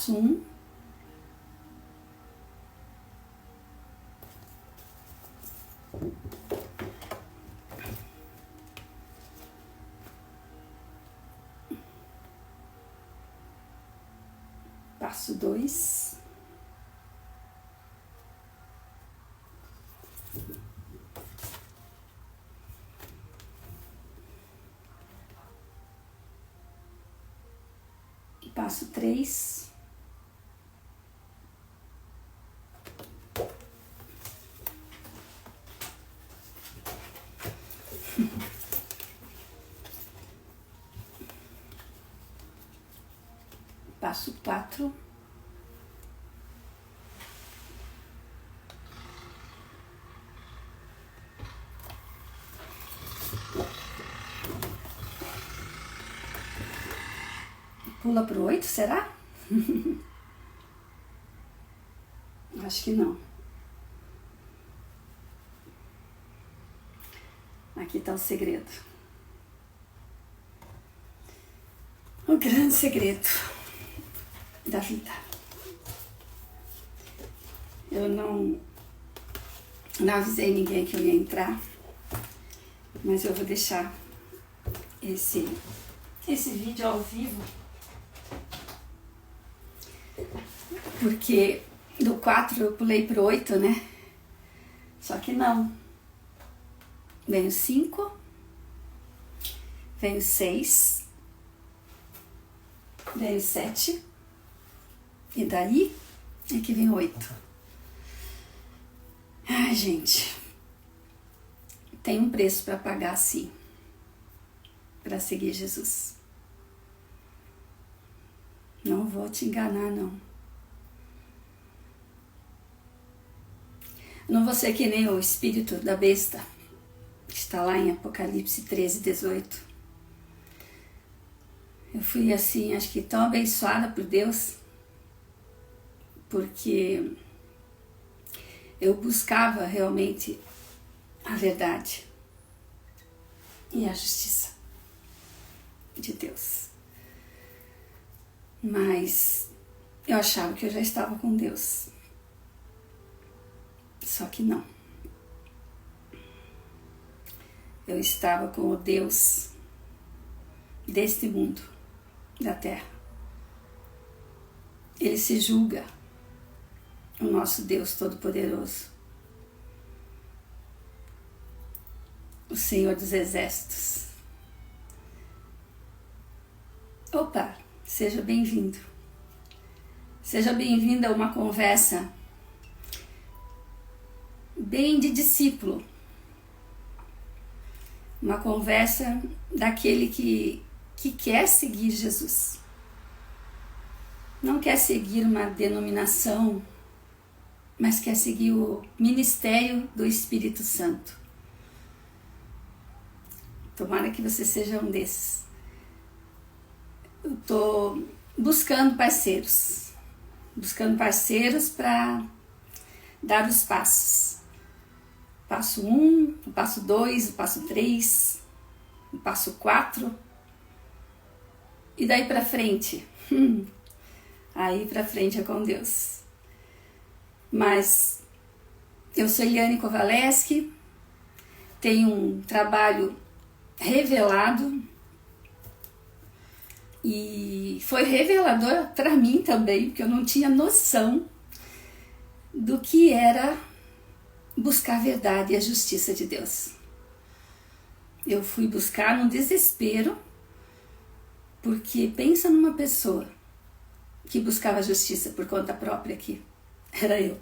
Passo 1. Passo 2. Passo 3. Passo 4. Pula pro 8, será? Acho que não. Aqui está o segredo. O grande segredo da vida. Eu não avisei ninguém que eu ia entrar, mas eu vou deixar esse vídeo ao vivo, porque do 4 eu pulei pro 8, né? Só que não. Vem o 5, vem o 6, vem o 7, e daí é que vem o 8. Ai, gente, tem um preço para pagar, sim, para seguir Jesus. Não vou te enganar, não. Não vou ser que nem o espírito da besta, que está lá em Apocalipse 13:18. Eu fui assim, acho que tão abençoada por Deus, porque eu buscava realmente a verdade e a justiça de Deus. Mas eu achava que eu já estava com Deus. Só que não. Eu estava com o Deus deste mundo, da terra. Ele se julga o nosso Deus Todo-Poderoso, o Senhor dos Exércitos. Opa, seja bem-vindo. Seja bem-vindo a uma conversa bem de discípulo. Uma conversa daquele que quer seguir Jesus. Não quer seguir uma denominação, mas quer seguir o ministério do Espírito Santo. Tomara que você seja um desses. Eu estou buscando parceiros para dar os passos. Passo 1, o passo 2, o passo 3, o passo 4, e daí para frente, aí para frente é com Deus. Mas eu sou Eliane Kovaleski, tenho um trabalho revelado e foi revelador para mim também, porque eu não tinha noção do que era buscar a verdade e a justiça de Deus. Eu fui buscar num desespero, porque pensa numa pessoa que buscava a justiça por conta própria aqui. Era eu.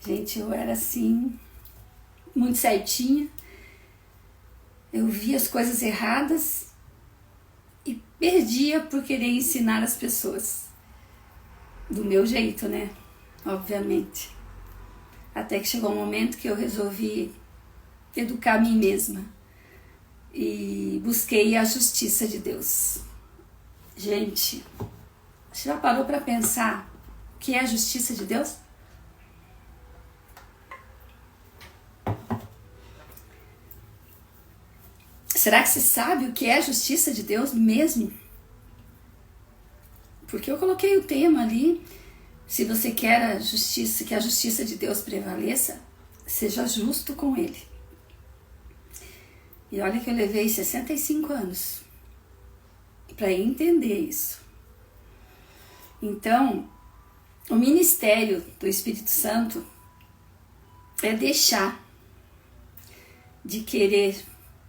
Gente, eu era assim, muito certinha. Eu via as coisas erradas e perdia por querer ensinar as pessoas. Do meu jeito, né? Obviamente. Até que chegou um momento que eu resolvi educar a mim mesma e busquei a justiça de Deus. Gente, você já parou para pensar o que é a justiça de Deus? Será que você sabe o que é a justiça de Deus mesmo? Porque eu coloquei o tema ali, se você quer a justiça, que a justiça de Deus prevaleça, seja justo com Ele. E olha que eu levei 65 anos para entender isso. Então, o ministério do Espírito Santo é deixar de querer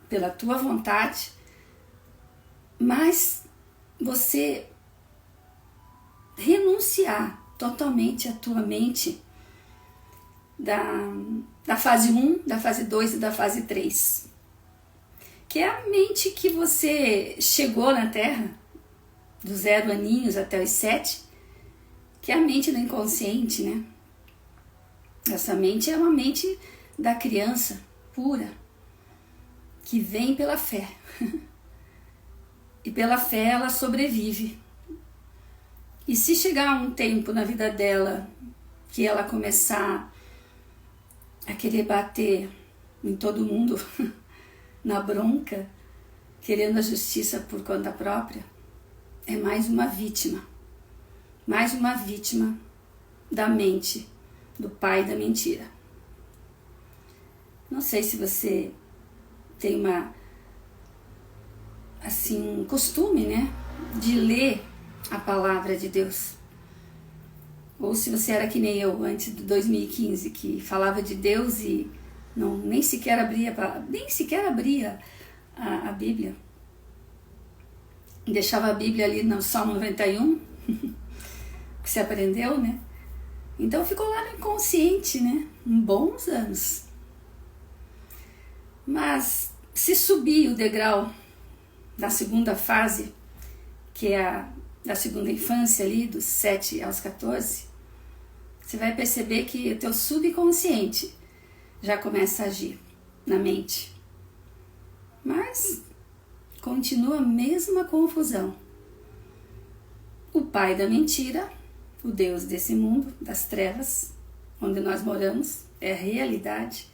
pela tua vontade, mas você renunciar totalmente a tua mente da fase 1, da fase 2 e da fase 3. Que é a mente que você chegou na Terra, dos 0 aninhos até os 7, que é a mente do inconsciente, né? Essa mente é uma mente da criança pura, que vem pela fé. E pela fé ela sobrevive. E se chegar um tempo na vida dela que ela começar a querer bater em todo mundo, na bronca, querendo a justiça por conta própria, é mais uma vítima da mente do pai da mentira. Não sei se você tem um costume, né, de ler a palavra de Deus, ou se você era que nem eu antes de 2015, que falava de Deus e nem sequer abria a Bíblia, deixava a Bíblia ali no Salmo 91, que você aprendeu, né? Então ficou lá no inconsciente, né? Bons anos. Mas se subir o degrau da segunda fase, que é a da segunda infância ali, dos 7 aos 14, você vai perceber que o teu subconsciente já começa a agir na mente. Mas continua a mesma confusão. O pai da mentira, o Deus desse mundo, das trevas, onde nós moramos, é a realidade.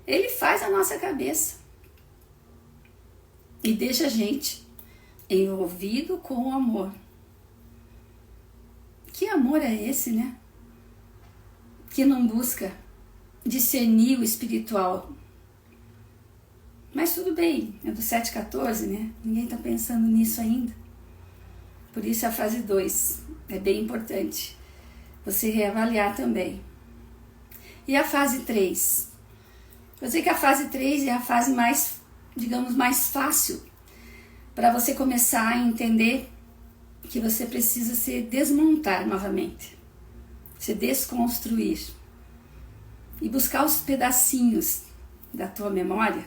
Ele faz a nossa cabeça e deixa a gente envolvido com o amor. Que amor é esse, né? Que não busca discernir o espiritual. Mas tudo bem, é do 7-14, né? Ninguém está pensando nisso ainda. Por isso a fase 2 é bem importante você reavaliar também. E a fase 3? Eu sei que a fase 3 é a fase mais, digamos, mais fácil para você começar a entender que você precisa se desmontar novamente, se desconstruir e buscar os pedacinhos da tua memória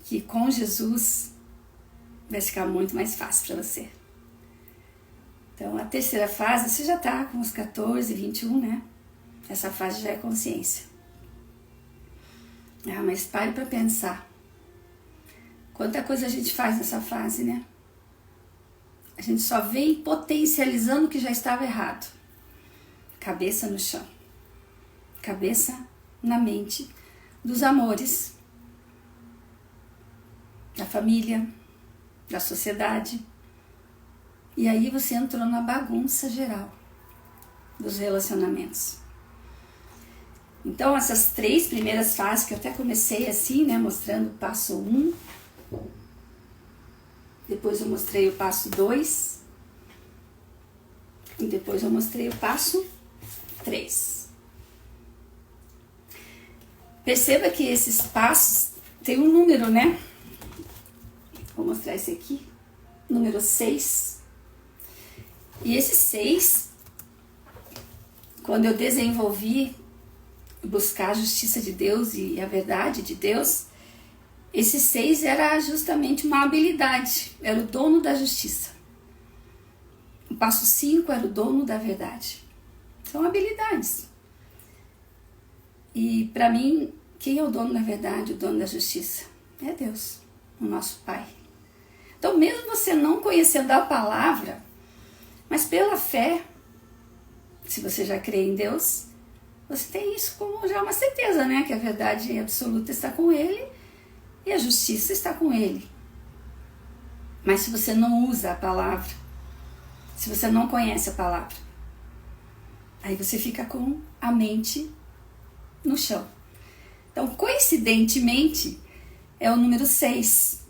que com Jesus vai ficar muito mais fácil para você. Então a terceira fase, você já está com os 14, 21, né? Essa fase já é consciência. Mas pare para pensar. Quanta coisa a gente faz nessa fase, né? A gente só vem potencializando o que já estava errado. Cabeça no chão. Cabeça na mente dos amores, da família, da sociedade. E aí você entrou na bagunça geral dos relacionamentos. Então essas 3 primeiras fases, que eu até comecei assim, né, mostrando o passo 1, depois eu mostrei o passo 2 e depois eu mostrei o passo 3. Perceba que esses passos têm um número, né? Vou mostrar esse aqui, número 6. E esse 6, quando eu desenvolvi buscar a justiça de Deus e a verdade de Deus, esse 6 era justamente uma habilidade, era o dono da justiça. O passo 5 era o dono da verdade. São habilidades. E para mim, quem é o dono da verdade, o dono da justiça? É Deus, o nosso Pai. Então, mesmo você não conhecendo a palavra, mas pela fé, se você já crê em Deus, você tem isso como já uma certeza, né? Que a verdade absoluta está com Ele e a justiça está com Ele. Mas se você não usa a palavra, se você não conhece a palavra. Aí você fica com a mente no chão. Então, coincidentemente, é o número 6,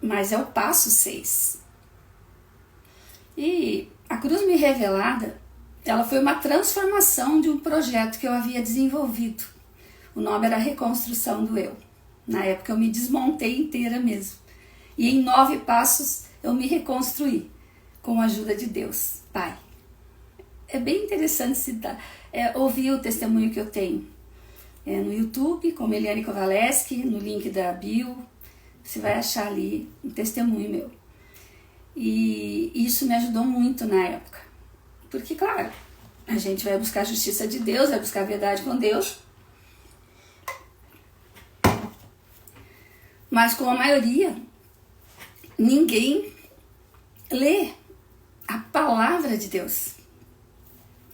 mas é o passo 6. E a cruz me revelada, ela foi uma transformação de um projeto que eu havia desenvolvido. O nome era Reconstrução do Eu. Na época eu me desmontei inteira mesmo. E em 9 passos eu me reconstruí com a ajuda de Deus, Pai. É bem interessante ouvir o testemunho que eu tenho no YouTube, como Eliane Kovaleski, no link da bio. Você vai achar ali um testemunho meu. E isso me ajudou muito na época. Porque, claro, a gente vai buscar a justiça de Deus, vai buscar a verdade com Deus. Mas com a maioria, ninguém lê a palavra de Deus.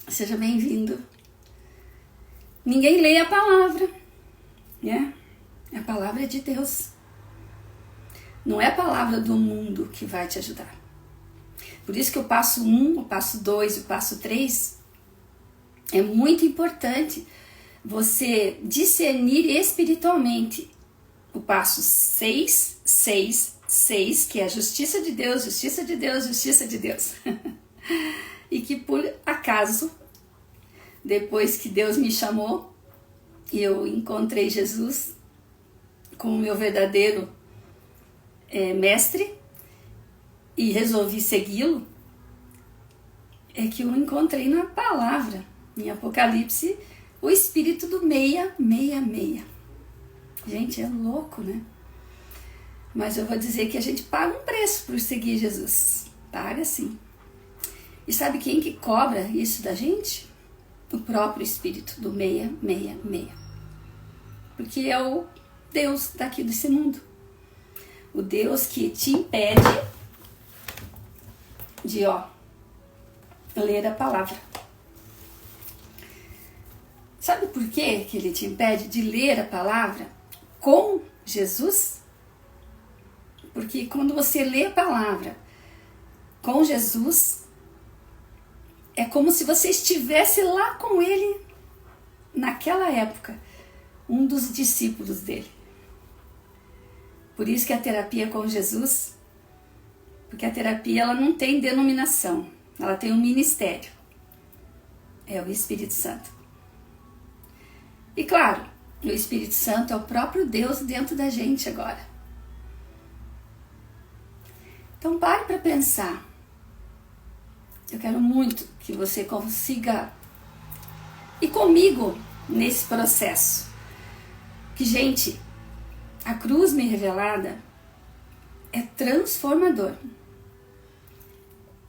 Seja bem-vindo. Ninguém lê a palavra, né? A palavra é de Deus. Não é a palavra do mundo que vai te ajudar. Por isso que o passo 1, o passo 2 e o passo 3 é muito importante você discernir espiritualmente. O passo 6, 6, 6, que é a justiça de Deus, justiça de Deus, justiça de Deus. E que por acaso, depois que Deus me chamou e eu encontrei Jesus como meu verdadeiro mestre e resolvi segui-lo, é que eu encontrei na palavra, em Apocalipse, o espírito do 666. Gente, é louco, né? Mas eu vou dizer que a gente paga um preço por seguir Jesus. Paga sim. E sabe quem que cobra isso da gente? O próprio espírito do 666. Porque é o Deus daqui desse mundo. O Deus que te impede de, ler a palavra. Sabe por quê que ele te impede de ler a palavra com Jesus? Porque quando você lê a palavra com Jesus, é como se você estivesse lá com ele naquela época, um dos discípulos dele. Por isso que a terapia com Jesus, porque a terapia ela não tem denominação, ela tem um ministério. É o Espírito Santo. E claro, o Espírito Santo é o próprio Deus dentro da gente agora. Então pare para pensar. Eu quero muito que você consiga ir comigo nesse processo. Que, gente, a cruz me revelada é transformador.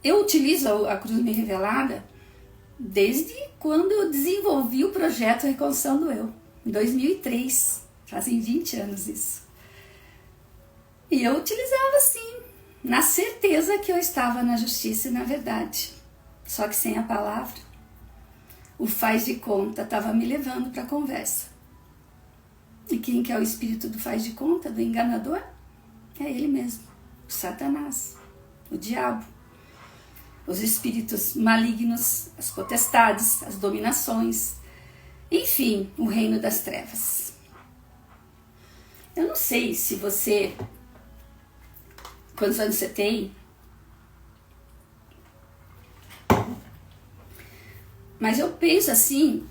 Eu utilizo a cruz me revelada desde quando eu desenvolvi o projeto Reconstrução do Eu, em 2003. Fazem 20 anos isso. E eu utilizava assim, na certeza que eu estava na justiça e na verdade. Só que sem a palavra, o faz de conta estava me levando para a conversa. E quem que é o espírito do faz de conta, do enganador? É ele mesmo, o Satanás, o diabo. Os espíritos malignos, as potestades, as dominações, enfim, o reino das trevas. Eu não sei se você, quantos anos você tem, mas eu penso assim,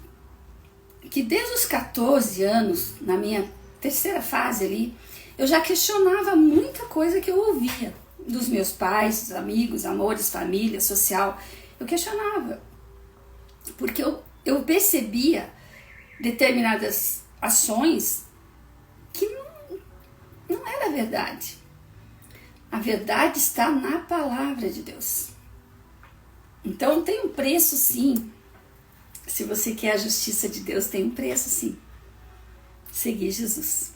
que desde os 14 anos, na minha terceira fase ali, eu já questionava muita coisa que eu ouvia dos meus pais, dos amigos, amores, família, social. Eu questionava, porque eu percebia determinadas ações que não era verdade. A verdade está na palavra de Deus. Então tem um preço sim. Se você quer a justiça de Deus, tem um preço sim. Seguir Jesus.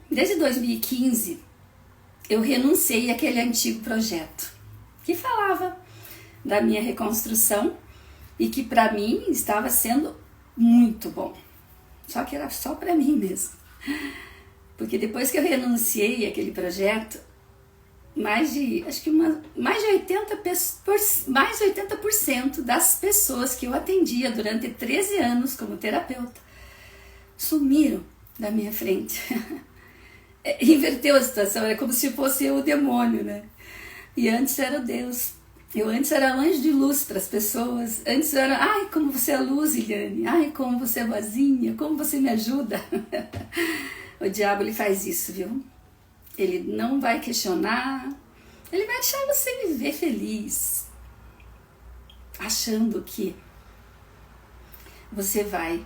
Desde 2015, eu renunciei àquele antigo projeto que falava da minha reconstrução e que para mim estava sendo muito bom. Só que era só para mim mesmo. Porque depois que eu renunciei àquele projeto, mais de 80% das pessoas que eu atendia durante 13 anos como terapeuta sumiram da minha frente. Inverteu a situação, é como se fosse o demônio, né? E antes era o Deus. Eu antes era anjo de luz para as pessoas. Antes era, ai, como você é luz, Eliane. Ai, como você é boazinha, como você me ajuda. O diabo, ele faz isso, viu? Ele não vai questionar. Ele vai deixar você viver feliz, achando que você vai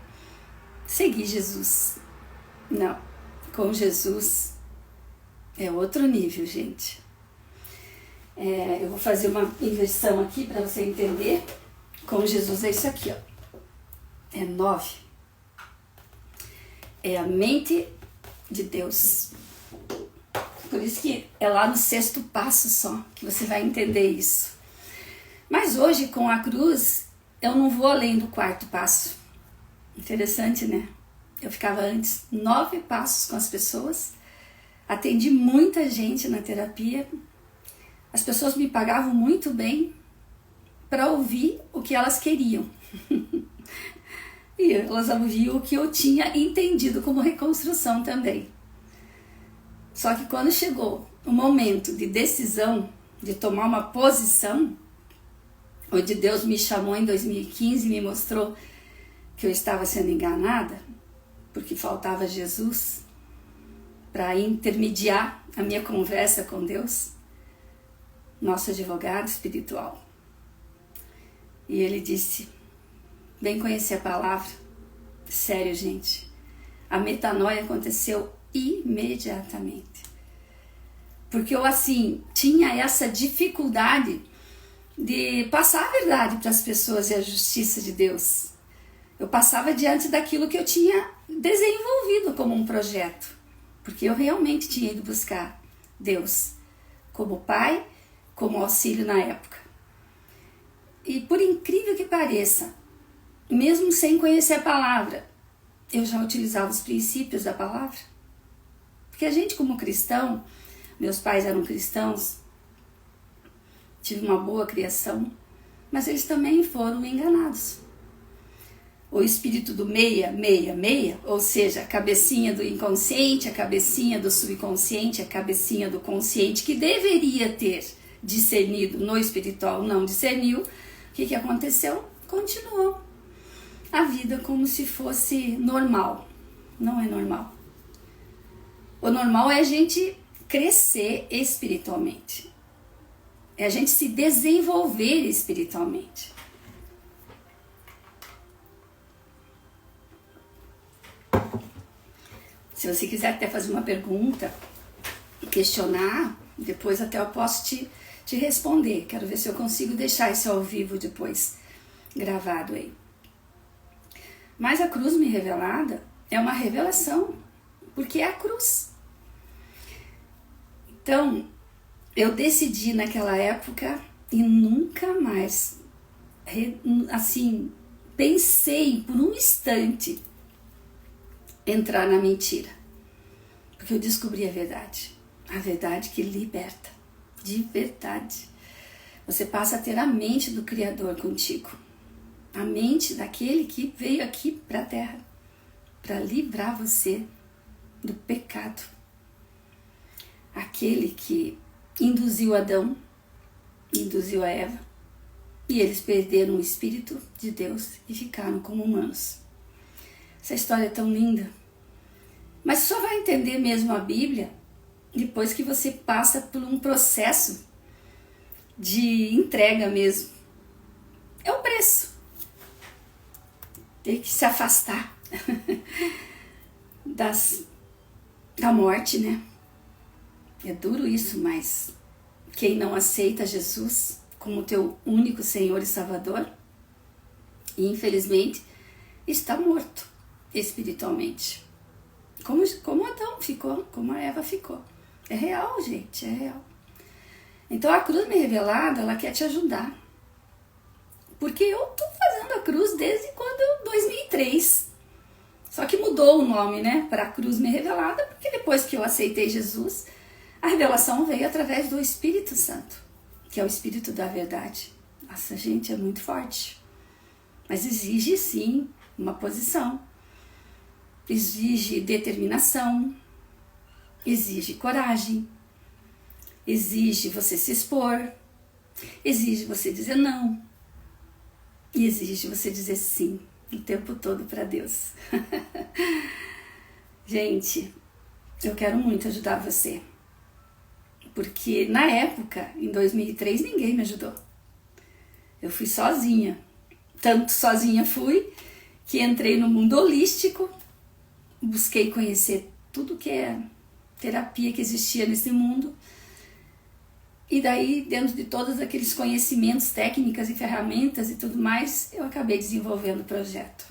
seguir Jesus. Não, com Jesus é outro nível, gente. Eu vou fazer uma inversão aqui para você entender. Com Jesus é isso aqui, ó. É 9. É a mente de Deus. Por isso que é lá no 6º passo só que você vai entender isso. Mas hoje, com a cruz, eu não vou além do 4º passo. Interessante, né? Eu ficava antes 9 passos com as pessoas. Atendi muita gente na terapia. As pessoas me pagavam muito bem para ouvir o que elas queriam. E elas ouviam o que eu tinha entendido como reconstrução também. Só que quando chegou o momento de decisão, de tomar uma posição, onde Deus me chamou em 2015 e me mostrou que eu estava sendo enganada, porque faltava Jesus para intermediar a minha conversa com Deus, nosso advogado espiritual. E ele disse, vem conhecer a palavra. Sério, gente, a metanoia aconteceu imediatamente. Porque eu, assim, tinha essa dificuldade de passar a verdade para as pessoas e a justiça de Deus. Eu passava diante daquilo que eu tinha desenvolvido como um projeto. Porque eu realmente tinha ido buscar Deus como Pai, como auxílio na época. E por incrível que pareça, mesmo sem conhecer a palavra, eu já utilizava os princípios da palavra. Porque a gente, como cristão, meus pais eram cristãos, tive uma boa criação, mas eles também foram enganados. O espírito do meia, ou seja, a cabecinha do inconsciente, a cabecinha do subconsciente, a cabecinha do consciente, que deveria ter discernido no espiritual, não discerniu. O que aconteceu? Continuou a vida como se fosse normal. Não é normal. O normal é a gente crescer espiritualmente. É a gente se desenvolver espiritualmente. Se você quiser até fazer uma pergunta, questionar, depois até eu posso te responder. Quero ver se eu consigo deixar isso ao vivo depois, gravado aí. Mas a cruz me revelada é uma revelação, porque é a cruz. Então, eu decidi naquela época e nunca mais, assim, pensei por um instante entrar na mentira, porque eu descobri a verdade que liberta, de verdade. Você passa a ter a mente do Criador contigo, a mente daquele que veio aqui para a terra para livrar você do pecado, aquele que induziu Adão, induziu a Eva, e eles perderam o Espírito de Deus e ficaram como humanos. Essa história é tão linda, mas só vai entender mesmo a Bíblia depois que você passa por um processo de entrega mesmo. É o preço. Ter que se afastar da morte, né? É duro isso, mas quem não aceita Jesus como teu único Senhor e Salvador, infelizmente, está morto espiritualmente. Como Adão ficou, como a Eva ficou. É real, gente, é real. Então a cruz me revelada, ela quer te ajudar. Porque eu tô fazendo a cruz desde quando 2003. Só que mudou o nome, né, para a cruz me revelada, porque depois que eu aceitei Jesus, A revelação veio através do Espírito Santo, que é o Espírito da verdade. Nossa, gente, é muito forte. Mas exige, sim, uma posição. Exige determinação. Exige coragem. Exige você se expor. Exige você dizer não. E exige você dizer sim o tempo todo para Deus. Gente, eu quero muito ajudar você. Porque na época, em 2003, ninguém me ajudou. Eu fui sozinha. Tanto sozinha fui que entrei no mundo holístico, busquei conhecer tudo que é terapia que existia nesse mundo. E daí, dentro de todos aqueles conhecimentos, técnicas e ferramentas e tudo mais, eu acabei desenvolvendo o projeto.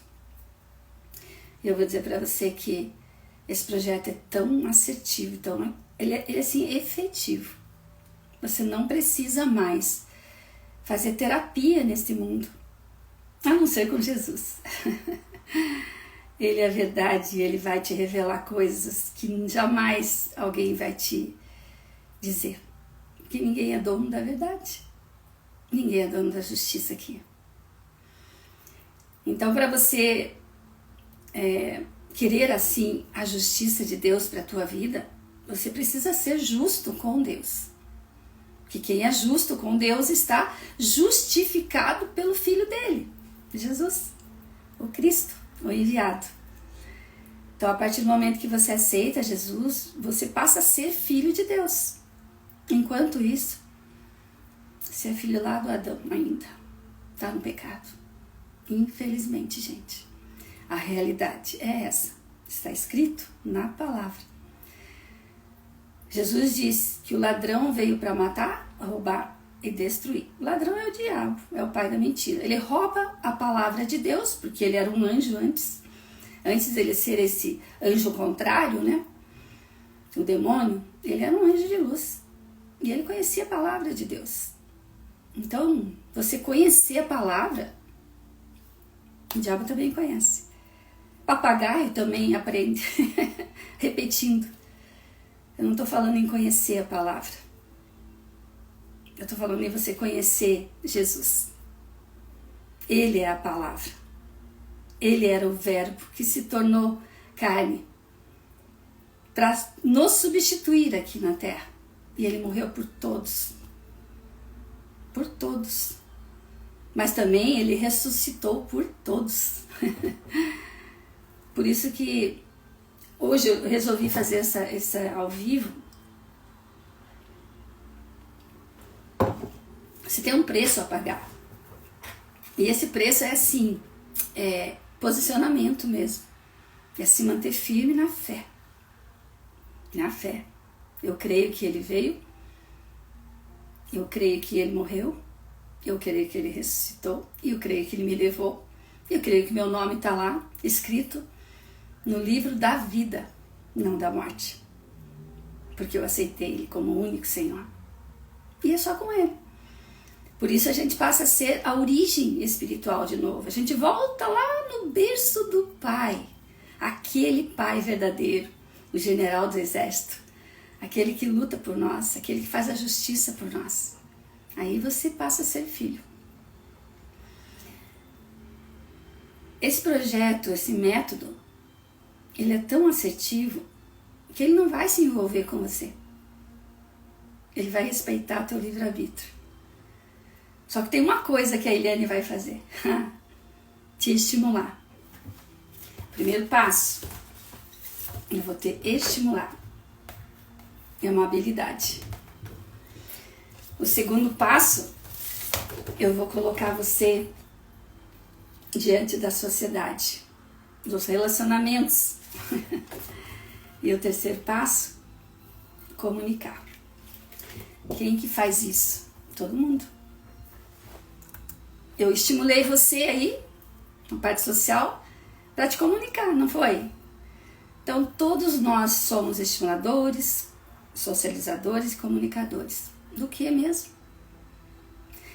E eu vou dizer para você que esse projeto é tão assertivo, ele é assim, efetivo. Você não precisa mais fazer terapia nesse mundo, a não ser com Jesus. Ele é a verdade, ele vai te revelar coisas que jamais alguém vai te dizer. Porque ninguém é dono da verdade. Ninguém é dono da justiça aqui. Então, para você querer assim a justiça de Deus para a tua vida, você precisa ser justo com Deus. Porque quem é justo com Deus está justificado pelo Filho dele, Jesus, o Cristo, o enviado. Então, a partir do momento que você aceita Jesus, você passa a ser filho de Deus. Enquanto isso, você é filho lá do Adão ainda. Está no pecado. Infelizmente, gente. A realidade é essa. Está escrito na palavra. Jesus disse que o ladrão veio para matar, roubar e destruir. O ladrão é o diabo, é o pai da mentira. Ele rouba a palavra de Deus, porque ele era um anjo antes. Antes dele ser esse anjo contrário, né? O demônio, ele era um anjo de luz. E ele conhecia a palavra de Deus. Então, você conhecer a palavra, o diabo também conhece. Papagaio também aprende, repetindo. Eu não estou falando em conhecer a palavra. Eu estou falando em você conhecer Jesus. Ele é a palavra. Ele era o verbo que se tornou carne para nos substituir aqui na terra. E ele morreu por todos. Por todos. Mas também ele ressuscitou por todos. Por isso que hoje eu resolvi fazer essa ao vivo. Você tem um preço a pagar. E esse preço é assim, posicionamento mesmo. É se manter firme na fé. Na fé. Eu creio que ele veio, eu creio que ele morreu, eu creio que ele ressuscitou, e eu creio que ele me levou, eu creio que meu nome está lá, escrito no livro da vida, não da morte, porque eu aceitei ele como o único Senhor, e é só com ele. Por isso a gente passa a ser a origem espiritual de novo, a gente volta lá no berço do Pai, aquele Pai verdadeiro, o general do exército, aquele que luta por nós, aquele que faz a justiça por nós. Aí você passa a ser filho. Esse projeto, esse método, ele é tão assertivo que ele não vai se envolver com você. Ele vai respeitar teu livre-arbítrio. Só que tem uma coisa que a Eliane vai fazer. Te estimular. Primeiro passo, eu vou te estimular. É uma habilidade. O segundo passo, eu vou colocar você diante da sociedade, dos relacionamentos. E o terceiro passo, comunicar. Quem que faz isso? Todo mundo. Eu estimulei você aí, na parte social, para te comunicar, não foi? Então, todos nós somos estimuladores, socializadores e comunicadores. Do que mesmo?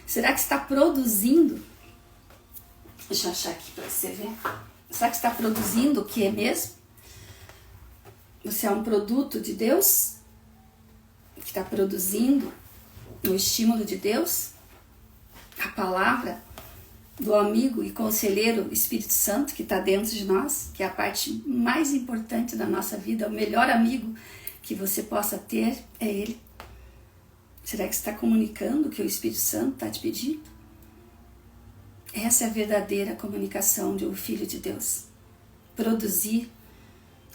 Será que está produzindo? Deixa eu achar aqui para você ver. Será que está produzindo o que mesmo? Você é um produto de Deus? que está produzindo o estímulo de Deus, a palavra do amigo e conselheiro Espírito Santo que está dentro de nós, que é a parte mais importante da nossa vida, o melhor amigo que você possa ter é Ele. Será que você está comunicando o que o Espírito Santo está te pedindo? Essa é a verdadeira comunicação de um filho de Deus. Produzir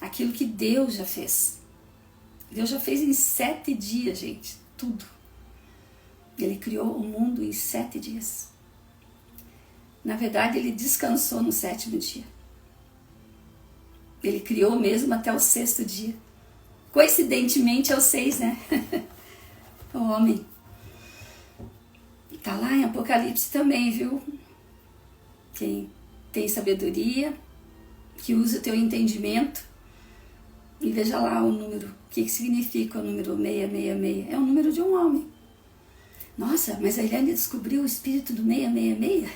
aquilo que Deus já fez. Deus já fez em 7 dias, gente, tudo. Ele criou o mundo em 7 dias. Na verdade, ele descansou no 7º dia. Ele criou mesmo até o 6º dia. Coincidentemente é o 6, né? O homem. Tá lá em Apocalipse também, viu? Quem tem sabedoria, que usa o teu entendimento, e veja lá o número. O que significa o número 666? É o número de um homem. Nossa, mas a Eliane descobriu o espírito do 666?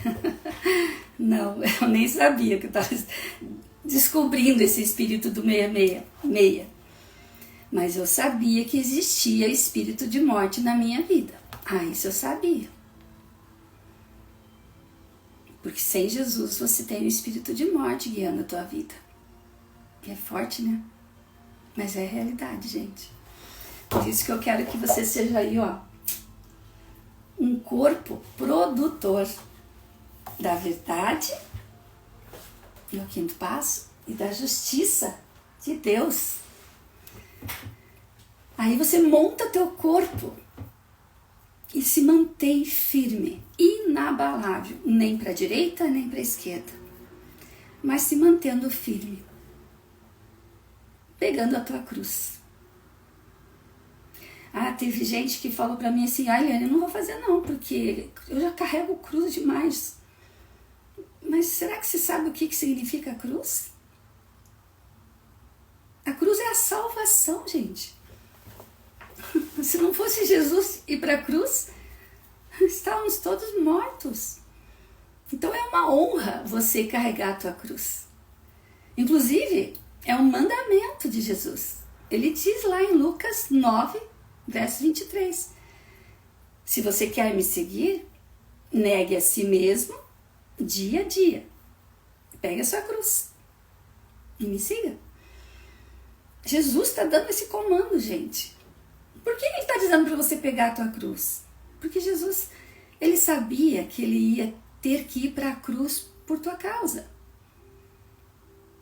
Não, eu nem sabia que eu estava descobrindo esse espírito do 666. Mas eu sabia que existia espírito de morte na minha vida. Isso eu sabia. Porque sem Jesus você tem o espírito de morte guiando a tua vida. É forte, né? Mas é realidade, gente. Por isso que eu quero que você seja aí, um corpo produtor da verdade, no 5º passo, e da justiça de Deus. Aí você monta teu corpo e se mantém firme, inabalável, nem para a direita nem para a esquerda, mas se mantendo firme, pegando a tua cruz. Teve gente que falou para mim assim, Eliane, eu não vou fazer não, porque eu já carrego cruz demais. Mas será que você sabe o que significa a cruz? A cruz é a salvação, gente. Se não fosse Jesus ir para a cruz, estávamos todos mortos. Então é uma honra você carregar a tua cruz. Inclusive, é um mandamento de Jesus. Ele diz lá em Lucas 9, verso 23. Se você quer me seguir, negue a si mesmo dia a dia. Pegue a sua cruz e me siga. Jesus está dando esse comando, gente. Por que ele está dizendo para você pegar a tua cruz? Porque Jesus, ele sabia que ele ia ter que ir para a cruz por tua causa.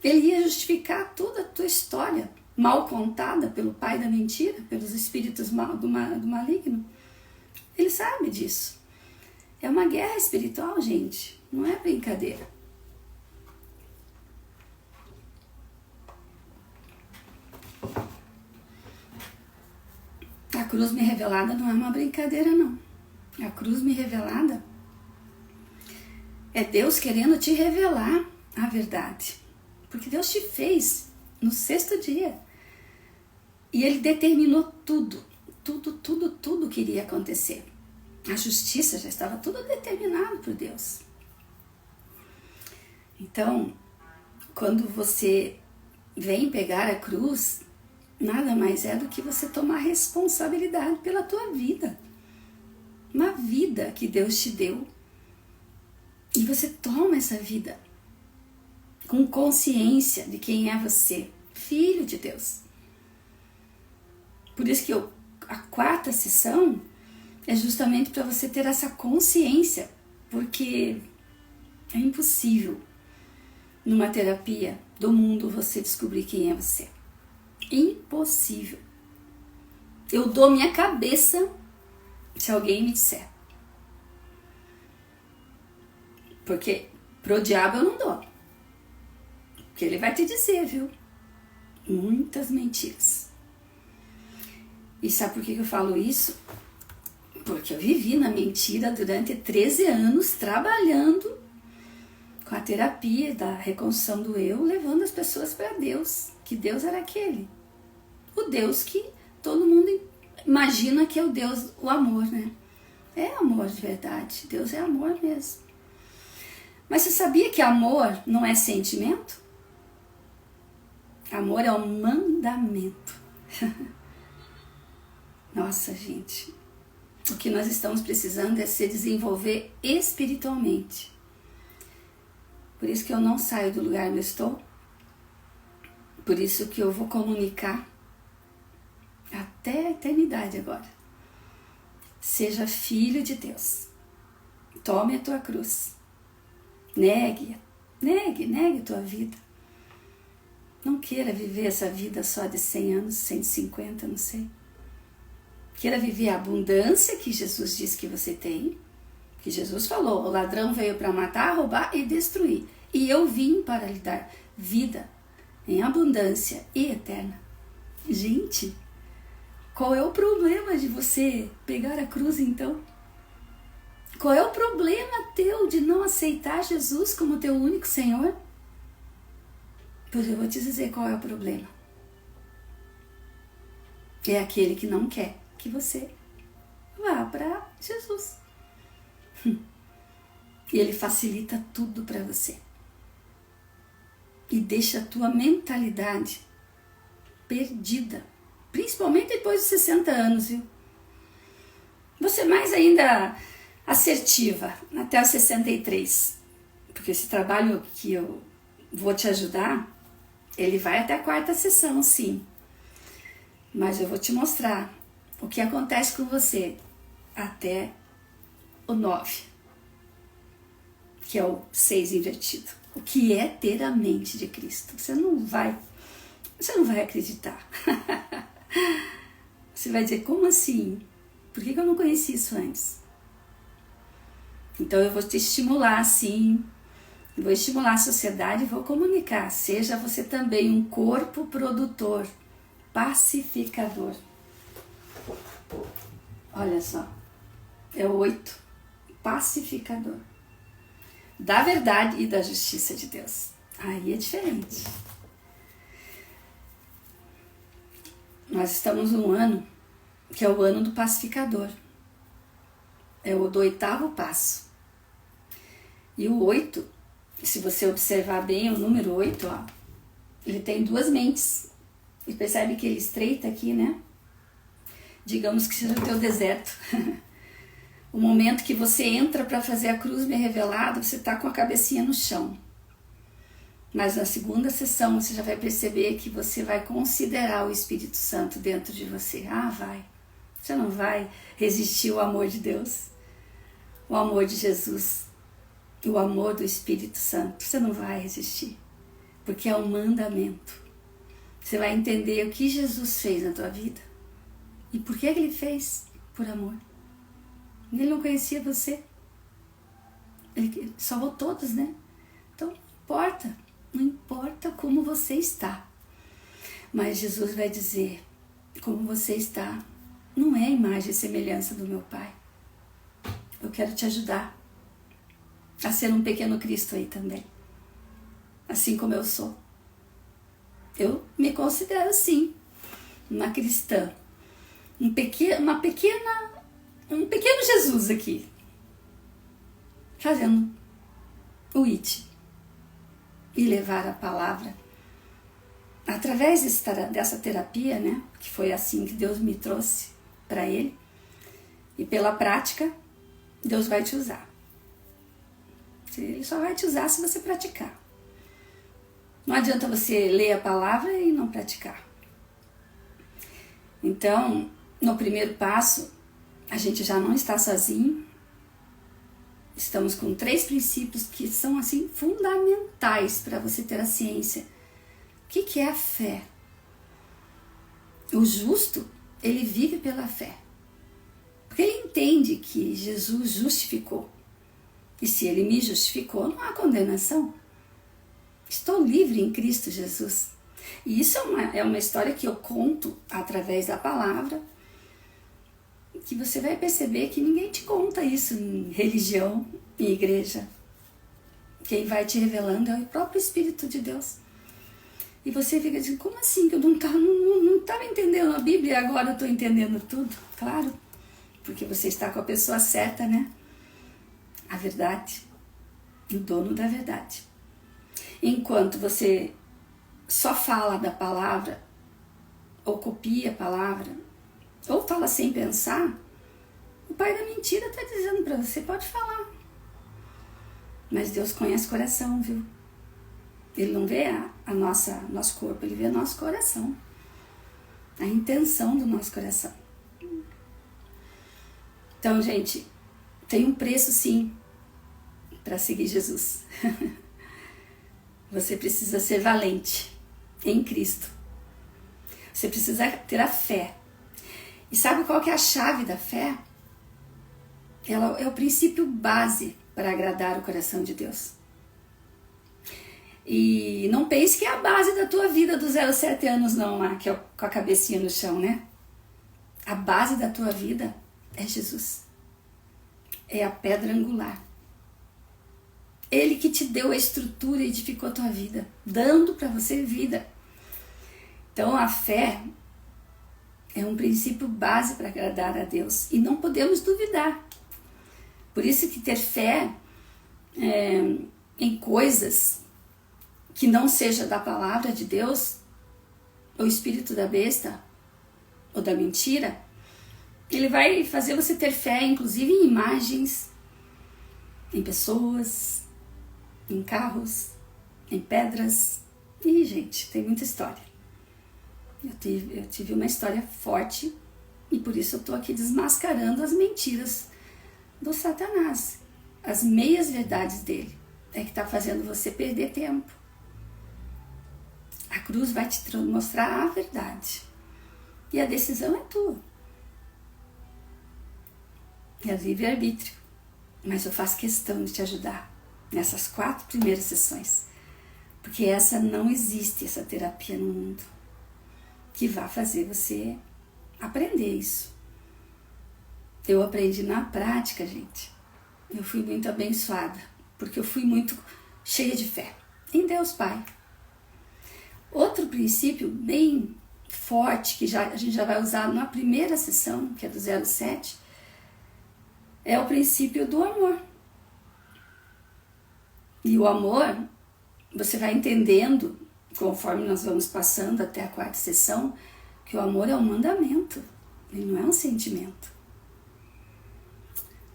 Ele ia justificar toda a tua história mal contada pelo pai da mentira, pelos espíritos do maligno. Ele sabe disso. É uma guerra espiritual, gente. Não é brincadeira. A cruz me revelada não é uma brincadeira, não. A cruz me revelada é Deus querendo te revelar a verdade. Porque Deus te fez no 6º dia. E Ele determinou tudo que iria acontecer. A justiça já estava tudo determinado por Deus. Então, quando você vem pegar a cruz, nada mais é do que você tomar responsabilidade pela tua vida. Uma vida que Deus te deu. E você toma essa vida com consciência de quem é você, filho de Deus. Por isso que a 4ª sessão é justamente para você ter essa consciência, porque é impossível numa terapia do mundo você descobrir quem é você. Impossível. Eu dou minha cabeça se alguém me disser. Porque pro diabo eu não dou. Porque ele vai te dizer, viu? Muitas mentiras. E sabe por que eu falo isso? Porque eu vivi na mentira durante 13 anos, trabalhando com a terapia da reconstrução do eu, levando as pessoas para Deus. Que Deus era aquele. O Deus que todo mundo imagina que é o Deus, o amor, né? É amor de verdade. Deus é amor mesmo. Mas você sabia que amor não é sentimento? Amor é um mandamento. Nossa, gente, o que nós estamos precisando é se desenvolver espiritualmente. Por isso que eu não saio do lugar onde estou. Por isso que eu vou comunicar até a eternidade agora. Seja filho de Deus. Tome a tua cruz. Negue a tua vida. Não queira viver essa vida só de 100 anos, 150, não sei. Queira viver a abundância que Jesus disse que você tem. Que Jesus falou, o ladrão veio para matar, roubar e destruir. E eu vim para lhe dar vida em abundância e eterna. Gente, qual é o problema de você pegar a cruz então? Qual é o problema teu de não aceitar Jesus como teu único Senhor? Pois eu vou te dizer qual é o problema. É aquele que não quer que você vá para Jesus. E ele facilita tudo para você. E deixa a tua mentalidade perdida. Principalmente depois dos 60 anos, viu? Você mais ainda assertiva até os 63. Porque esse trabalho que eu vou te ajudar, ele vai até a 4ª sessão, sim. Mas eu vou te mostrar o que acontece com você até o 9, que é o 6 invertido. O que é ter a mente de Cristo? Você não vai acreditar. Você vai dizer, como assim? Por que eu não conheci isso antes? Então eu vou te estimular, sim. Vou estimular a sociedade e vou comunicar. Seja você também um corpo produtor, pacificador. Olha só, é o 8, pacificador. Da verdade e da justiça de Deus. Aí é diferente. Nós estamos num ano que é o ano do pacificador. É o do 8º passo. E o 8, se você observar bem o número 8, ó, ele tem 2 mentes. E percebe que ele estreita aqui, né? Digamos que seja o teu deserto. O momento que você entra para fazer a cruz me revelada, você está com a cabecinha no chão. Mas na 2ª sessão você já vai perceber que você vai considerar o Espírito Santo dentro de você. Ah, vai. Você não vai resistir ao amor de Deus, o amor de Jesus, o amor do Espírito Santo. Você não vai resistir, porque é um mandamento. Você vai entender o que Jesus fez na tua vida e por que ele fez, por amor. Ele não conhecia você. Ele salvou todos, né? Então, não importa como você está. Mas Jesus vai dizer, como você está, não é a imagem e semelhança do meu Pai. Eu quero te ajudar a ser um pequeno Cristo aí também. Assim como eu sou. Eu me considero, sim, uma cristã. Um pequeno Jesus aqui, fazendo o IT e levar a palavra através dessa terapia, né? Que foi assim que Deus me trouxe para Ele, e pela prática Deus vai te usar. Ele só vai te usar se você praticar. Não adianta você ler a palavra e não praticar. Então, no primeiro passo, a gente já não está sozinho. Estamos com 3 princípios que são assim fundamentais para você ter a ciência. O que é a fé? O justo, ele vive pela fé. Porque ele entende que Jesus justificou. E se ele me justificou, não há condenação. Estou livre em Cristo Jesus. E isso é uma história que eu conto através da palavra, que você vai perceber que ninguém te conta isso em religião, em igreja. Quem vai te revelando é o próprio Espírito de Deus. E você fica dizendo, como assim que eu não estava entendendo a Bíblia e agora eu estou entendendo tudo? Claro, porque você está com a pessoa certa, né? A verdade, o dono da verdade. Enquanto você só fala da palavra, ou copia a palavra, ou fala sem pensar, o pai da mentira está dizendo para você, pode falar. Mas Deus conhece o coração, viu? Ele não vê nosso corpo, ele vê nosso coração. A intenção do nosso coração. Então, gente, tem um preço sim para seguir Jesus. Você precisa ser valente em Cristo. Você precisa ter a fé. E sabe qual que é a chave da fé? Ela é o princípio base para agradar o coração de Deus. E não pense que é a base da tua vida dos 0 a 7 anos não, lá, que é com a cabecinha no chão, né? A base da tua vida é Jesus. É a pedra angular. Ele que te deu a estrutura e edificou a tua vida, dando para você vida. Então a fé é um princípio base para agradar a Deus e não podemos duvidar. Por isso que ter fé em coisas que não seja da palavra de Deus, o espírito da besta ou da mentira, ele vai fazer você ter fé, inclusive em imagens, em pessoas, em carros, em pedras. E, gente, tem muita história. Eu tive uma história forte e por isso eu estou aqui desmascarando as mentiras do Satanás. As meias verdades dele é que está fazendo você perder tempo. A cruz vai te mostrar a verdade. E a decisão é tua. É livre-arbítrio. Mas eu faço questão de te ajudar nessas 4 primeiras sessões. Porque não existe essa terapia no mundo que vai fazer você aprender isso. Eu aprendi na prática, gente. Eu fui muito abençoada, porque eu fui muito cheia de fé em Deus Pai. Outro princípio bem forte, que a gente já vai usar na primeira sessão, que é do 0 7, é o princípio do amor. E o amor, você vai entendendo, conforme nós vamos passando até a 4ª sessão, que o amor é um mandamento, ele não é um sentimento.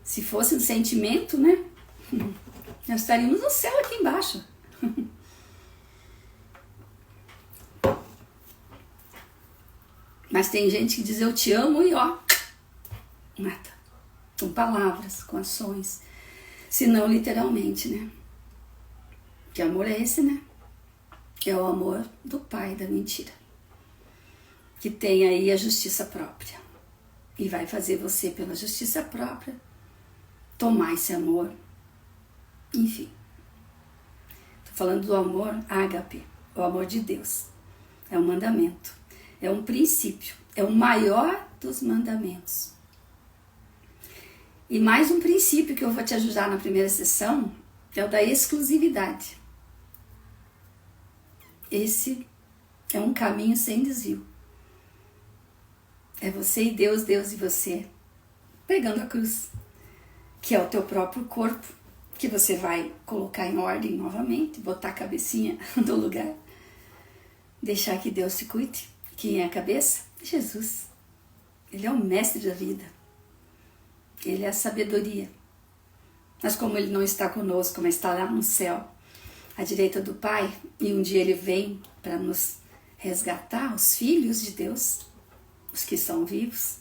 Se fosse um sentimento, né? Nós estaríamos no céu aqui embaixo. Mas tem gente que diz eu te amo e ó, mata. Com palavras, com ações. Se não literalmente, né? Que amor é esse, né? É o amor do pai da mentira. Que tem aí a justiça própria. E vai fazer você, pela justiça própria, tomar esse amor. Enfim. Estou falando do amor ágape, o amor de Deus. É um mandamento. É um princípio. É o maior dos mandamentos. E mais um princípio que eu vou te ajudar na primeira sessão é o da exclusividade. Esse é um caminho sem desvio. É você e Deus, Deus e você, pegando a cruz, que é o teu próprio corpo, que você vai colocar em ordem novamente, botar a cabecinha no lugar, deixar que Deus se cuide. Quem é a cabeça? Jesus. Ele é o mestre da vida. Ele é a sabedoria. Mas como ele não está conosco, mas está lá no céu, à direita do Pai, e um dia ele vem para nos resgatar, os filhos de Deus, os que são vivos.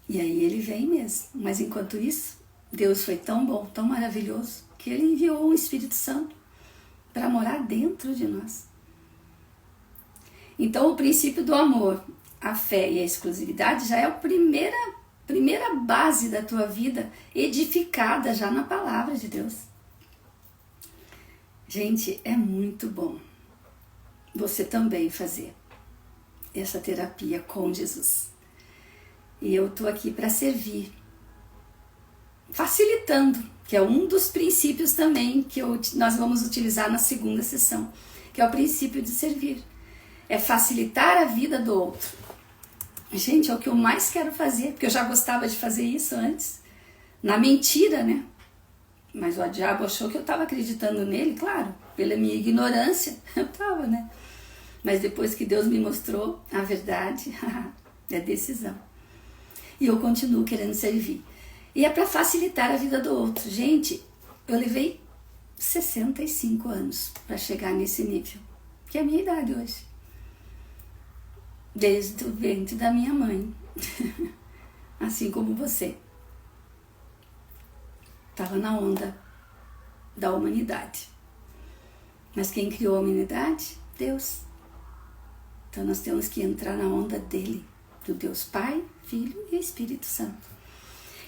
E aí ele vem mesmo. Mas enquanto isso, Deus foi tão bom, tão maravilhoso, que ele enviou o Espírito Santo para morar dentro de nós. Então o princípio do amor, a fé e a exclusividade já é a primeira base da tua vida, edificada já na palavra de Deus. Gente, é muito bom você também fazer essa terapia com Jesus. E eu estou aqui para servir, facilitando, que é um dos princípios também que nós vamos utilizar na segunda sessão, que é o princípio de servir. É facilitar a vida do outro. Gente, é o que eu mais quero fazer, porque eu já gostava de fazer isso antes, na mentira, né? Mas o diabo achou que eu estava acreditando nele, claro, pela minha ignorância, eu estava, né? Mas depois que Deus me mostrou a verdade, é decisão. E eu continuo querendo servir. E é para facilitar a vida do outro. Gente, eu levei 65 anos para chegar nesse nível, que é a minha idade hoje. Desde o ventre da minha mãe. Assim como você. Estava na onda da humanidade. Mas quem criou a humanidade? Deus. Então nós temos que entrar na onda dele, do Deus Pai, Filho e Espírito Santo.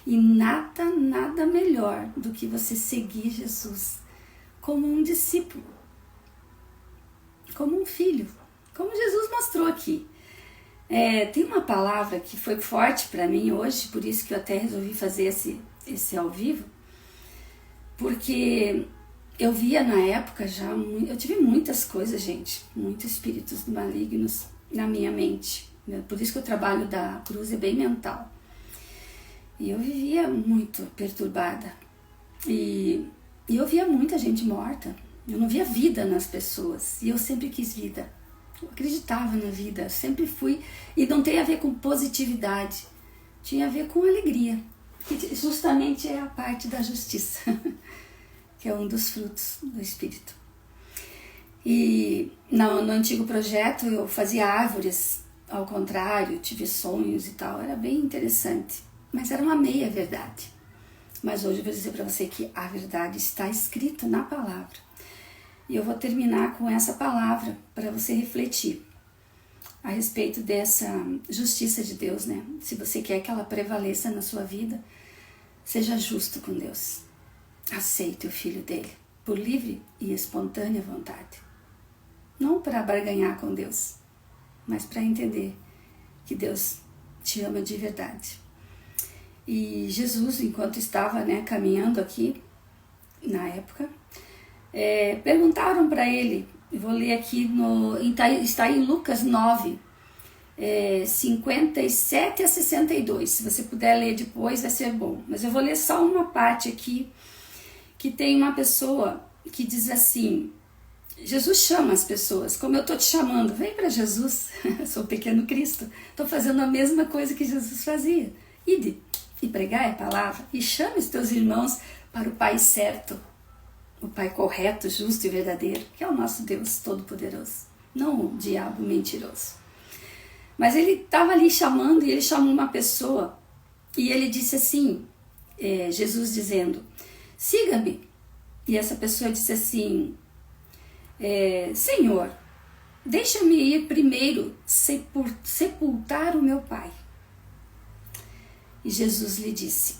E nada melhor do que você seguir Jesus como um discípulo, como um filho, como Jesus mostrou aqui. Tem uma palavra que foi forte para mim hoje, por isso que eu até resolvi fazer esse ao vivo, porque eu via na época já, eu tive muitas coisas, gente, muitos espíritos malignos na minha mente, por isso que o trabalho da cruz é bem mental. E eu vivia muito perturbada, e eu via muita gente morta, eu não via vida nas pessoas, e eu sempre quis vida, eu acreditava na vida, sempre fui, e não tem a ver com positividade, tinha a ver com alegria, que justamente é a parte da justiça, que é um dos frutos do Espírito. E no antigo projeto eu fazia árvores, ao contrário, tive sonhos e tal, era bem interessante, mas era uma meia verdade. Mas hoje eu vou dizer para você que a verdade está escrita na palavra. E eu vou terminar com essa palavra para você refletir a respeito dessa justiça de Deus, né? Se você quer que ela prevaleça na sua vida, seja justo com Deus. Aceite o Filho dele, por livre e espontânea vontade. Não para barganhar com Deus, mas para entender que Deus te ama de verdade. E Jesus, enquanto estava caminhando aqui, na época, perguntaram para ele, eu vou ler aqui, está em Lucas 9, 57 a 62, se você puder ler depois vai ser bom, mas eu vou ler só uma parte aqui, que tem uma pessoa que diz assim, Jesus chama as pessoas, como eu estou te chamando, vem para Jesus, eu sou o pequeno Cristo, estou fazendo a mesma coisa que Jesus fazia, ide e pregai a palavra, e chame os teus irmãos para o Pai certo, o Pai correto, justo e verdadeiro, que é o nosso Deus Todo-Poderoso, não o diabo mentiroso. Mas ele estava ali chamando, e ele chamou uma pessoa, e ele disse assim, Jesus dizendo, siga-me, e essa pessoa disse assim, Senhor, deixa-me ir primeiro sepultar o meu pai. E Jesus lhe disse,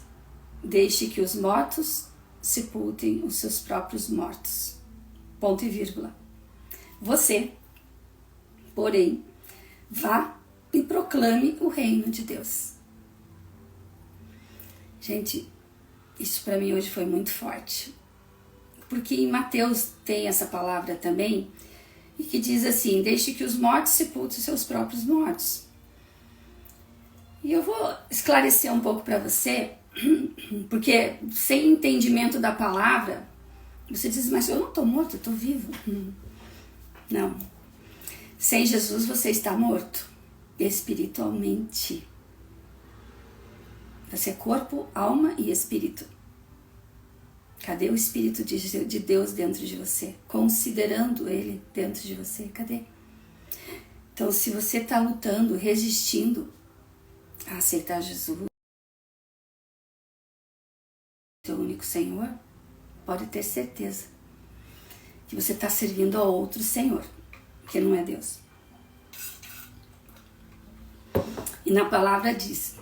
deixe que os mortos sepultem os seus próprios mortos. Ponto e vírgula. Você, porém, vá e proclame o reino de Deus. Gente, isso para mim hoje foi muito forte. Porque em Mateus tem essa palavra também, e que diz assim, deixe que os mortos sepultem os seus próprios mortos. E eu vou esclarecer um pouco para você, porque sem entendimento da palavra, você diz, mas eu não estou morto, eu estou vivo. Não. Sem Jesus você está morto, espiritualmente. Você é corpo, alma e espírito. Cadê o Espírito de Deus dentro de você? Considerando Ele dentro de você, cadê? Então, se você está lutando, resistindo a aceitar Jesus, seu único Senhor, pode ter certeza que você está servindo a outro Senhor, que não é Deus. E na palavra diz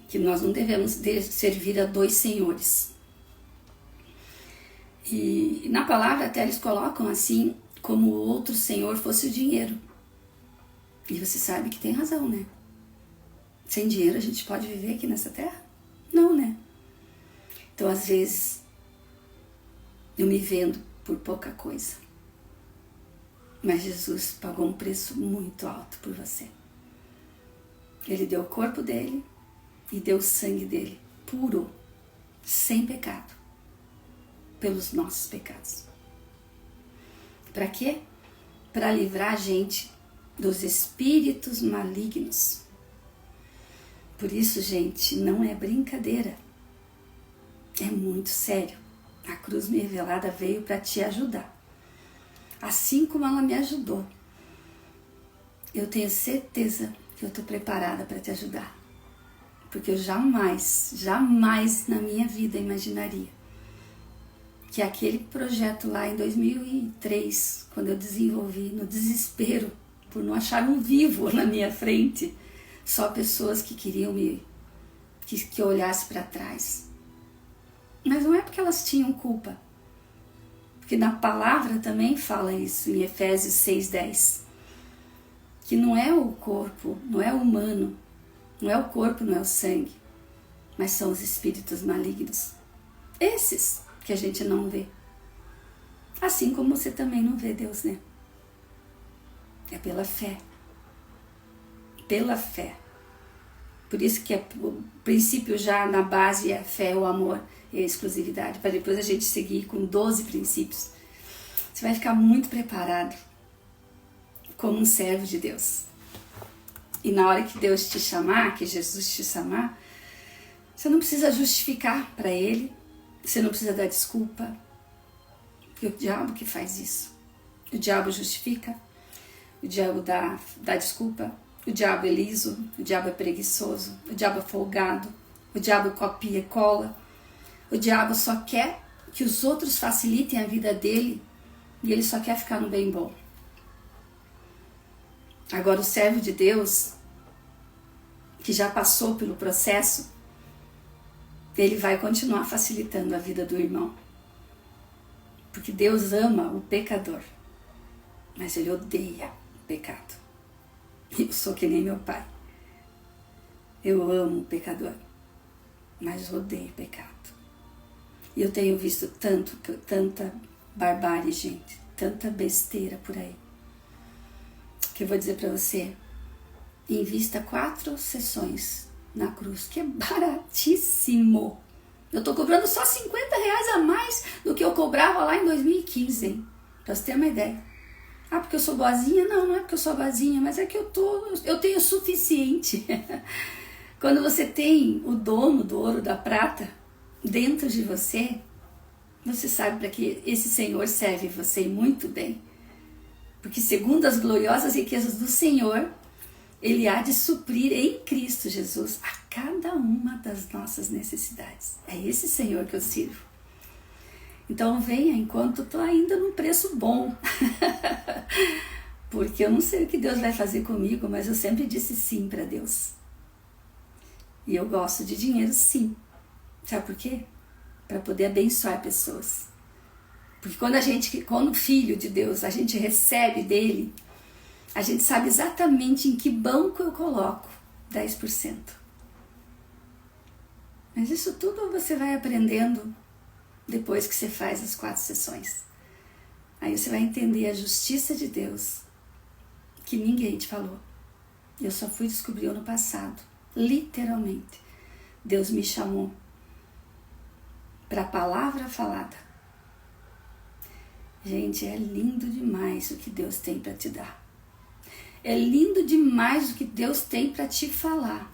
que nós não devemos servir a dois senhores. E na palavra até eles colocam assim, como o outro senhor fosse o dinheiro. E você sabe que tem razão, né? Sem dinheiro a gente pode viver aqui nessa terra? Não, né? Então às vezes eu me vendo por pouca coisa. Mas Jesus pagou um preço muito alto por você. Ele deu o corpo dele e deu o sangue dele, puro, sem pecado, pelos nossos pecados. Para quê? Para livrar a gente dos espíritos malignos. Por isso, gente, não é brincadeira. É muito sério. A cruz revelada veio para te ajudar. Assim como ela me ajudou, eu tenho certeza que eu estou preparada para te ajudar. Porque eu jamais na minha vida imaginaria que aquele projeto lá em 2003, quando eu desenvolvi no desespero, por não achar um vivo na minha frente, só pessoas que queriam que eu olhasse para trás. Mas não é porque elas tinham culpa. Porque na palavra também fala isso, em Efésios 6:10. Que não é o corpo, não é o humano, não é o corpo, não é o sangue, mas são os espíritos malignos. Esses que a gente não vê. Assim como você também não vê Deus, né? É pela fé. Pela fé. Por isso que o princípio já na base é a fé, o amor e a exclusividade. Para depois a gente seguir com 12 princípios. Você vai ficar muito preparado como um servo de Deus. E na hora que Deus te chamar, que Jesus te chamar, você não precisa justificar para Ele, você não precisa dar desculpa, porque o diabo que faz isso. O diabo justifica, o diabo dá desculpa, o diabo é liso, o diabo é preguiçoso, o diabo é folgado, o diabo copia e cola, o diabo só quer que os outros facilitem a vida dele e ele só quer ficar no bem bom. Agora o servo de Deus, que já passou pelo processo, ele vai continuar facilitando a vida do irmão. Porque Deus ama o pecador, mas Ele odeia o pecado. Eu sou que nem meu pai. Eu amo o pecador, mas odeio o pecado. E eu tenho visto tanta barbárie, gente, tanta besteira por aí, que eu vou dizer para você, invista 4 sessões na cruz, que é baratíssimo. Eu tô cobrando só R$50 a mais do que eu cobrava lá em 2015, hein? Pra você ter uma ideia. Ah, porque eu sou boazinha? Não, não é porque eu sou boazinha, mas é que eu tenho o suficiente. Quando você tem o dono do ouro, da prata, dentro de você, você sabe para que esse Senhor serve você muito bem. Porque segundo as gloriosas riquezas do Senhor, Ele há de suprir em Cristo Jesus a cada uma das nossas necessidades. É esse Senhor que eu sirvo. Então venha enquanto estou ainda num preço bom. Porque eu não sei o que Deus vai fazer comigo, mas eu sempre disse sim para Deus. E eu gosto de dinheiro sim. Sabe por quê? Para poder abençoar pessoas. Porque quando filho de Deus, a gente recebe dele, a gente sabe exatamente em que banco eu coloco 10%. Mas isso tudo você vai aprendendo depois que você faz as 4 sessões. Aí você vai entender a justiça de Deus, que ninguém te falou. Eu só fui descobrir ano passado, literalmente. Deus me chamou para a palavra falada. Gente, é lindo demais o que Deus tem para te dar. É lindo demais o que Deus tem para te falar.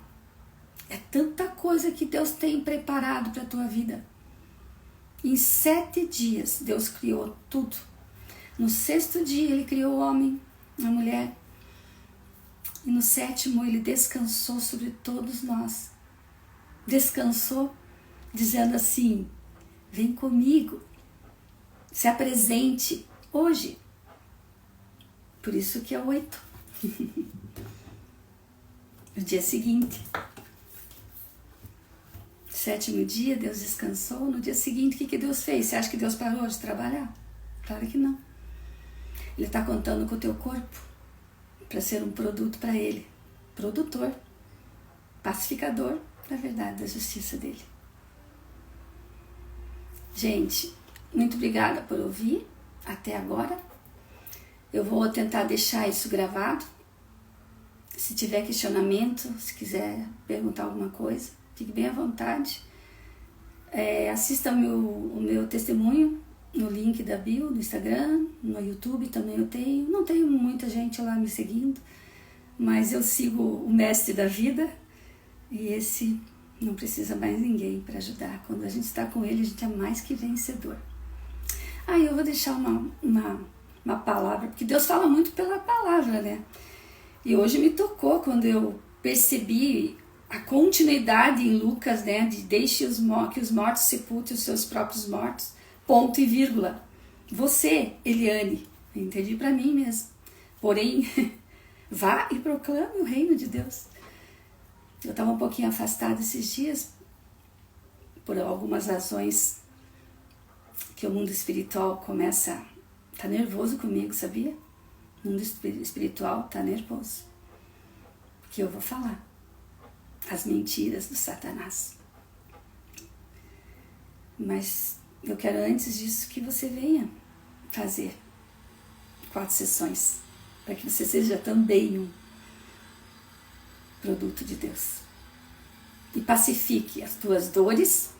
É tanta coisa que Deus tem preparado para a tua vida. Em 7 dias, Deus criou tudo. No 6º dia, Ele criou o homem, a mulher. E no 7º, Ele descansou sobre todos nós. Descansou, dizendo assim, vem comigo, se apresente hoje. Por isso que é 8. No dia seguinte, 7º dia, Deus descansou. No dia seguinte, o que Deus fez? Você acha que Deus parou de trabalhar? Claro que não. Ele está contando com o teu corpo para ser um produto para Ele. Produtor, pacificador, na verdade, da justiça dele. Gente, muito obrigada por ouvir até agora. Eu vou tentar deixar isso gravado. Se tiver questionamento, se quiser perguntar alguma coisa, fique bem à vontade. Assista o meu testemunho no link da bio, no Instagram, no YouTube também eu tenho. Não tenho muita gente lá me seguindo, mas eu sigo o mestre da vida e esse não precisa mais ninguém para ajudar. Quando a gente está com ele, a gente é mais que vencedor. Aí eu vou deixar uma palavra, porque Deus fala muito pela palavra, né? E hoje me tocou quando eu percebi a continuidade em Lucas, né? De deixe que os mortos sepultem os seus próprios mortos, ponto e vírgula. Você, Eliane, eu entendi para mim mesmo. Porém, vá e proclame o reino de Deus. Eu estava um pouquinho afastada esses dias por algumas razões que o mundo espiritual começa a estar nervoso comigo, sabia? O mundo espiritual está nervoso. Porque eu vou falar as mentiras do Satanás. Mas eu quero antes disso que você venha fazer 4 sessões, para que você seja também um produto de Deus. E pacifique as tuas dores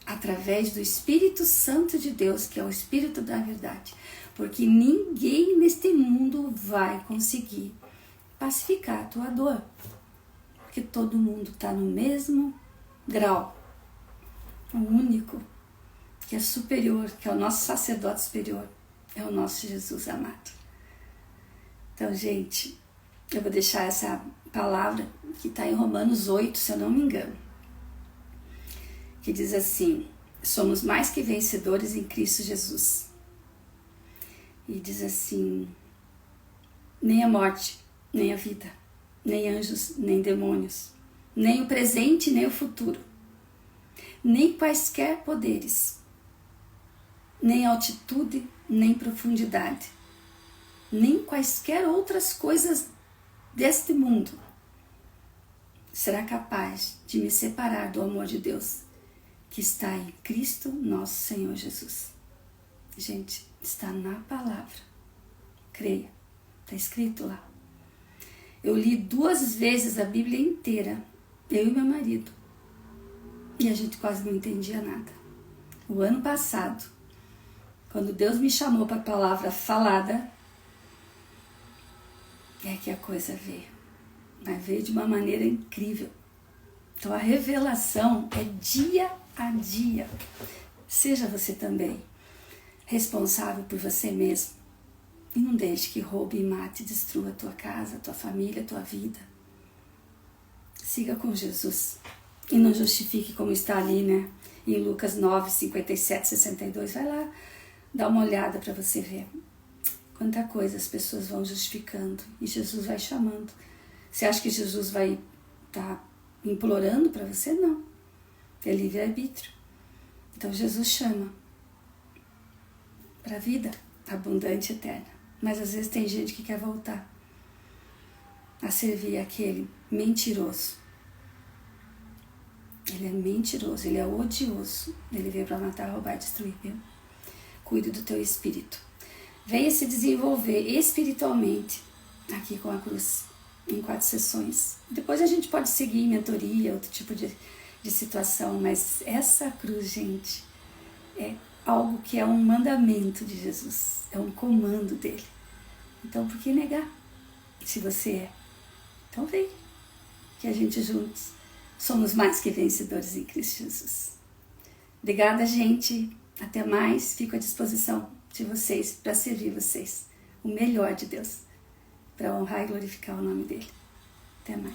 através do Espírito Santo de Deus, que é o Espírito da verdade. Porque ninguém neste mundo vai conseguir pacificar a tua dor. Porque todo mundo está no mesmo grau. O único que é superior, que é o nosso sacerdote superior, é o nosso Jesus amado. Então, gente, eu vou deixar essa palavra que está em Romanos 8, se eu não me engano, que diz assim: somos mais que vencedores em Cristo Jesus. E diz assim: nem a morte, nem a vida, nem anjos, nem demônios, nem o presente, nem o futuro, nem quaisquer poderes, nem altitude, nem profundidade, nem quaisquer outras coisas deste mundo será capaz de me separar do amor de Deus que está em Cristo nosso Senhor Jesus. Gente, está na palavra. Creia, está escrito lá. Eu li 2 vezes a Bíblia inteira, eu e meu marido, e a gente quase não entendia nada. O ano passado, quando Deus me chamou para a palavra falada, é que a coisa veio. Mas veio de uma maneira incrível. Então a revelação é dia a dia. Seja você também responsável por você mesmo. E não deixe que roube, mate e destrua a tua casa, a tua família, a tua vida. Siga com Jesus. E não justifique como está ali, né? Em Lucas 9, 57, 62. Vai lá, dá uma olhada para você ver. Quanta coisa as pessoas vão justificando e Jesus vai chamando. Você acha que Jesus vai estar implorando para você? Não. É livre-arbítrio. Então Jesus chama para a vida abundante e eterna. Mas às vezes tem gente que quer voltar a servir aquele mentiroso. Ele é mentiroso, ele é odioso. Ele veio para matar, roubar e destruir, viu? Cuide do teu espírito. Venha se desenvolver espiritualmente aqui com a cruz, em 4 sessões. Depois a gente pode seguir em mentoria, outro tipo de situação, mas essa cruz, gente, é algo que é um mandamento de Jesus, é um comando dele. Então, por que negar, se você é? Então vem, que a gente juntos somos mais que vencedores em Cristo Jesus. Obrigada, gente. Até mais. Fico à disposição de vocês para servir vocês. O melhor de Deus, para honrar e glorificar o nome dele. Até mais.